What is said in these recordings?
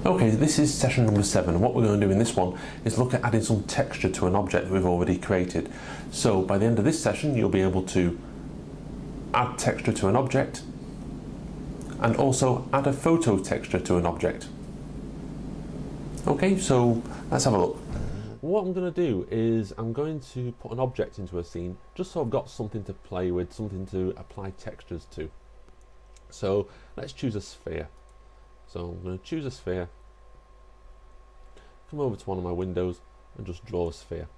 Okay, this is session number 7, and what we're going to do in this one is look at adding some texture to an object that we've already created. So by the end of this session you'll be able to add texture to an object and also add a photo texture to an object. Okay, so let's have a look. What I'm going to do is I'm going to put an object into a scene just so I've got something to play with, something to apply textures to. So let's choose a sphere. So I'm going to choose a sphere, come over to one of my windows and just draw a sphere.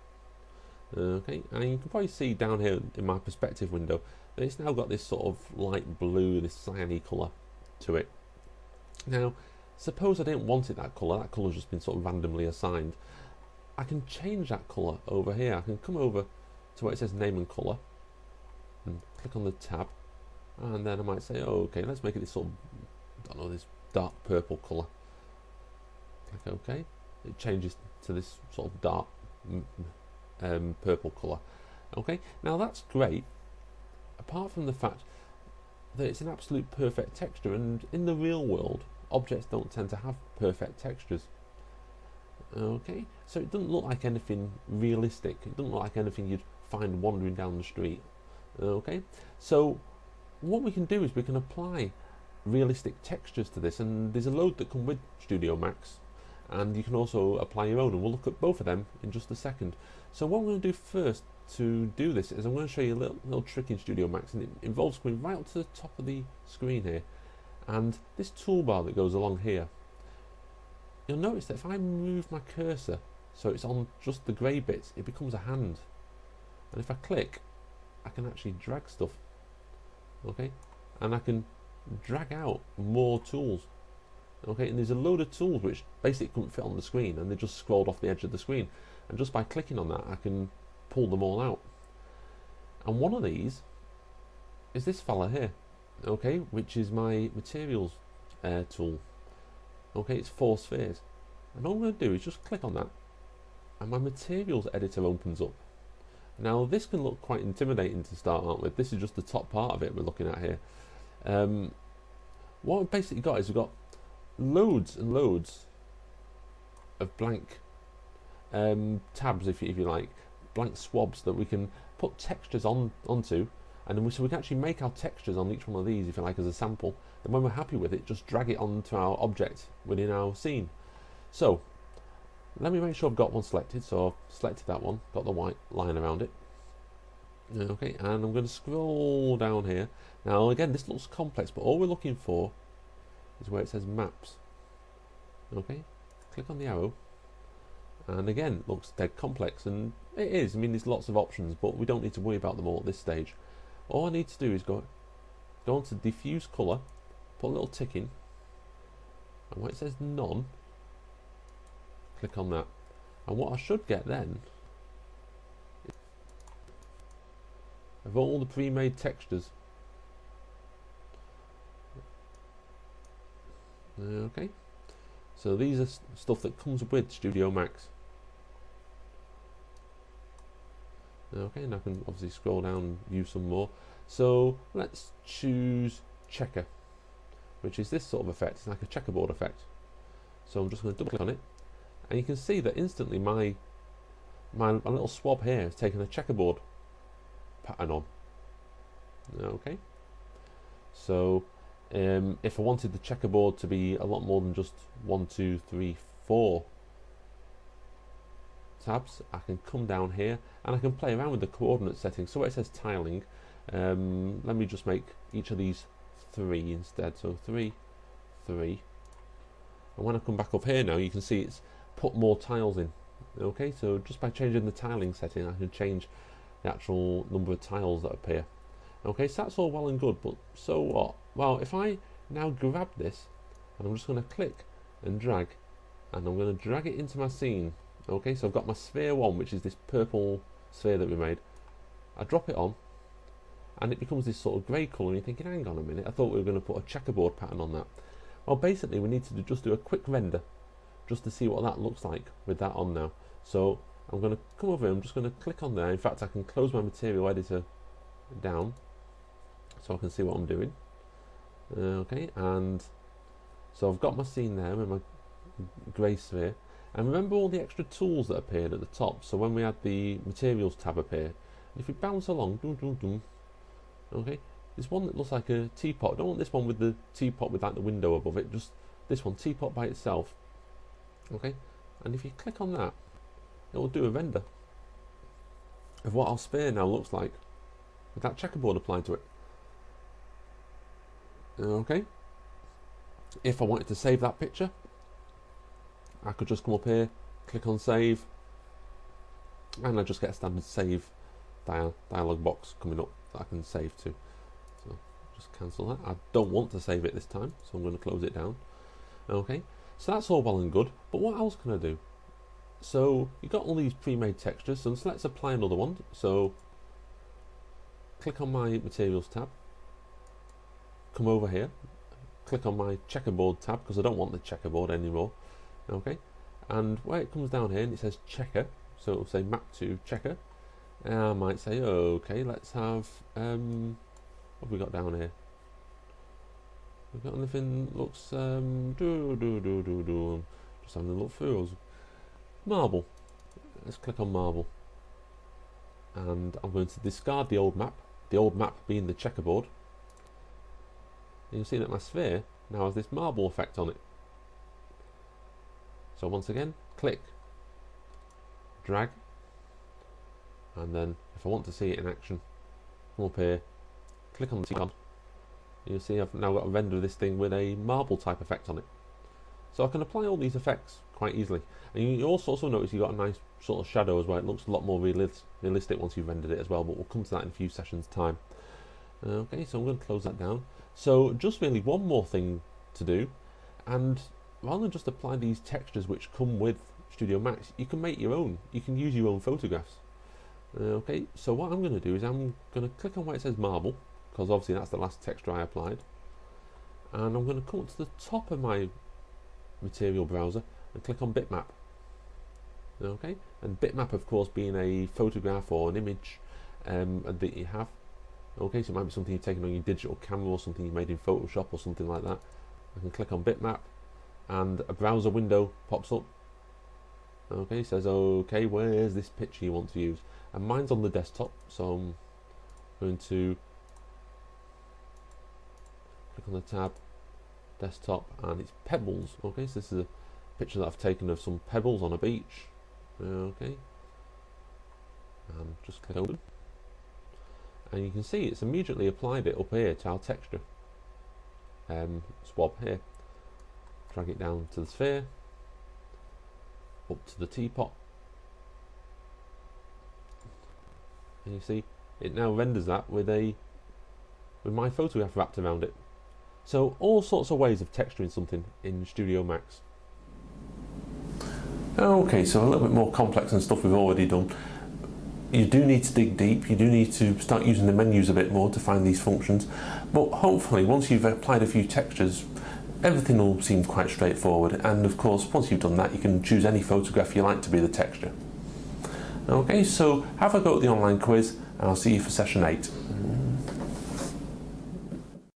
Okay, and you can probably see down here in my perspective window that it's now got this sort of light blue, this cyany colour to it. Now, suppose I didn't want it that colour's just been sort of randomly assigned. I can change that colour over here. I can come over to where it says name and colour and click on the tab, and then I might say, oh, okay, let's make it this sort of, I don't know, this dark purple colour. Click OK. It changes to this sort of dark purple colour. Okay, now that's great, apart from the fact that it's an absolute perfect texture, and in the real world objects don't tend to have perfect textures. Okay, so it doesn't look like anything realistic, it doesn't look like anything you'd find wandering down the street. Okay, so what we can do is we can apply realistic textures to this, and there's a load that come with Studio Max, and you can also apply your own, and we'll look at both of them in just a second. So what I'm going to do first to do this is I'm going to show you a little trick in Studio Max, and it involves going right up to the top of the screen here, and this toolbar that goes along here. You'll notice that if I move my cursor so it's on just the grey bits, it becomes a hand, and if I click I can actually drag stuff. Okay, and I can drag out more tools. Okay, and there's a load of tools which basically couldn't fit on the screen, and they just scrolled off the edge of the screen, and just by clicking on that I can pull them all out. And one of these is this fella here, okay, which is my materials tool. Okay, it's 4 spheres, and all I'm going to do is just click on that and my materials editor opens up. Now this can look quite intimidating to start out with. This is just the top part of it we're looking at here. What we've basically got is we've got loads and loads of blank tabs, if you like, blank swabs that we can put textures onto, and then so we can actually make our textures on each one of these, if you like, as a sample. And when we're happy with it, just drag it onto our object within our scene. So let me make sure I've got one selected. So I've selected that one, got the white line around it. Okay, and I'm going to scroll down here. Now again, this looks complex, but all we're looking for is where it says maps. Okay, click on the arrow, and again it looks dead complex, and it is. I mean, there's lots of options, but we don't need to worry about them all at this stage. All I need to do is go on to diffuse colour, put a little tick in, and where it says none, click on that. And what I should get then of all the pre-made textures. Okay, so these are stuff that comes with Studio Max. Okay, and I can obviously scroll down and view some more. So let's choose checker, which is this sort of effect. It's like a checkerboard effect. So I'm just going to double click on it, and you can see that instantly my little swab here has taken a checkerboard pattern on. Okay, so if I wanted the checkerboard to be a lot more than just 1, 2, 3, 4 tabs, I can come down here and I can play around with the coordinate settings. So where it says tiling, let me just make each of these 3 instead. So 3, 3, and when I come back up here now, you can see it's put more tiles in. Okay, so just by changing the tiling setting, I can change the actual number of tiles that appear. Okay, so that's all well and good, but so what? Well, if I now grab this, and I'm just going to click and drag, and I'm going to drag it into my scene. Okay, so I've got my sphere 1, which is this purple sphere that we made. I drop it on, and it becomes this sort of grey colour, and you're thinking, hang on a minute, I thought we were going to put a checkerboard pattern on that. Well, basically we need to just do a quick render just to see what that looks like with that on now. So I'm going to come over here, I'm just going to click on there. In fact, I can close my material editor down so I can see what I'm doing. Okay, and so I've got my scene there with my grey sphere. And remember all the extra tools that appeared at the top. So when we had the materials tab appear, if we bounce along, okay, there's one that looks like a teapot. I don't want this one with the teapot with like the window above it, just this one, teapot by itself. Okay, and if you click on that, it will do a render of what our sphere now looks like with that checkerboard applied to it. Okay, if I wanted to save that picture, I could just come up here, click on save, and I just get a standard save dialog box coming up that I can save to. So just cancel that. I don't want to save it this time, so I'm going to close it down. Okay, so that's all well and good, but what else can I do? So you've got all these pre-made textures, so let's apply another one. So click on my materials tab, come over here, click on my checkerboard tab because I don't want the checkerboard anymore. Okay, and where it comes down here and it says checker, so it'll say map to checker, and I might say okay, let's have what have we got down here? We've got anything that looks just having a look through us. Marble. Let's click on marble, and I'm going to discard the old map being the checkerboard. And you'll see that my sphere now has this marble effect on it. So once again, click, drag, and then if I want to see it in action, come up here, click on the icon. You'll see I've now got a render of this thing with a marble type effect on it. So I can apply all these effects quite easily. And you also notice you've got a nice sort of shadow as well. It looks a lot more realistic once you've rendered it as well, but we'll come to that in a few sessions time. Okay, so I'm going to close that down. So just really one more thing to do, and rather than just apply these textures which come with Studio Max, you can make your own. You can use your own photographs. Okay, so what I'm going to do is I'm going to click on where it says marble, because obviously that's the last texture I applied, and I'm going to come up to the top of my material browser and click on bitmap. Okay, and bitmap of course being a photograph or an image that you have. Okay, so it might be something you've taken on your digital camera or something you made in Photoshop or something like that. I can click on bitmap and a browser window pops up. Okay, says okay, where's this picture you want to use? And mine's on the desktop, so I'm going to click on the tab, desktop, and it's pebbles. Okay, so this is a picture that I've taken of some pebbles on a beach. Okay, and just click open, and you can see it's immediately applied it up here to our texture swab here. Drag it down to the sphere, up to the teapot, and you see it now renders that with my photograph wrapped around it. So all sorts of ways of texturing something in Studio Max. Okay, so a little bit more complex than stuff we've already done. You do need to dig deep, you do need to start using the menus a bit more to find these functions, but hopefully once you've applied a few textures, everything will seem quite straightforward, and of course once you've done that you can choose any photograph you like to be the texture. Okay, so have a go at the online quiz and I'll see you for session 8.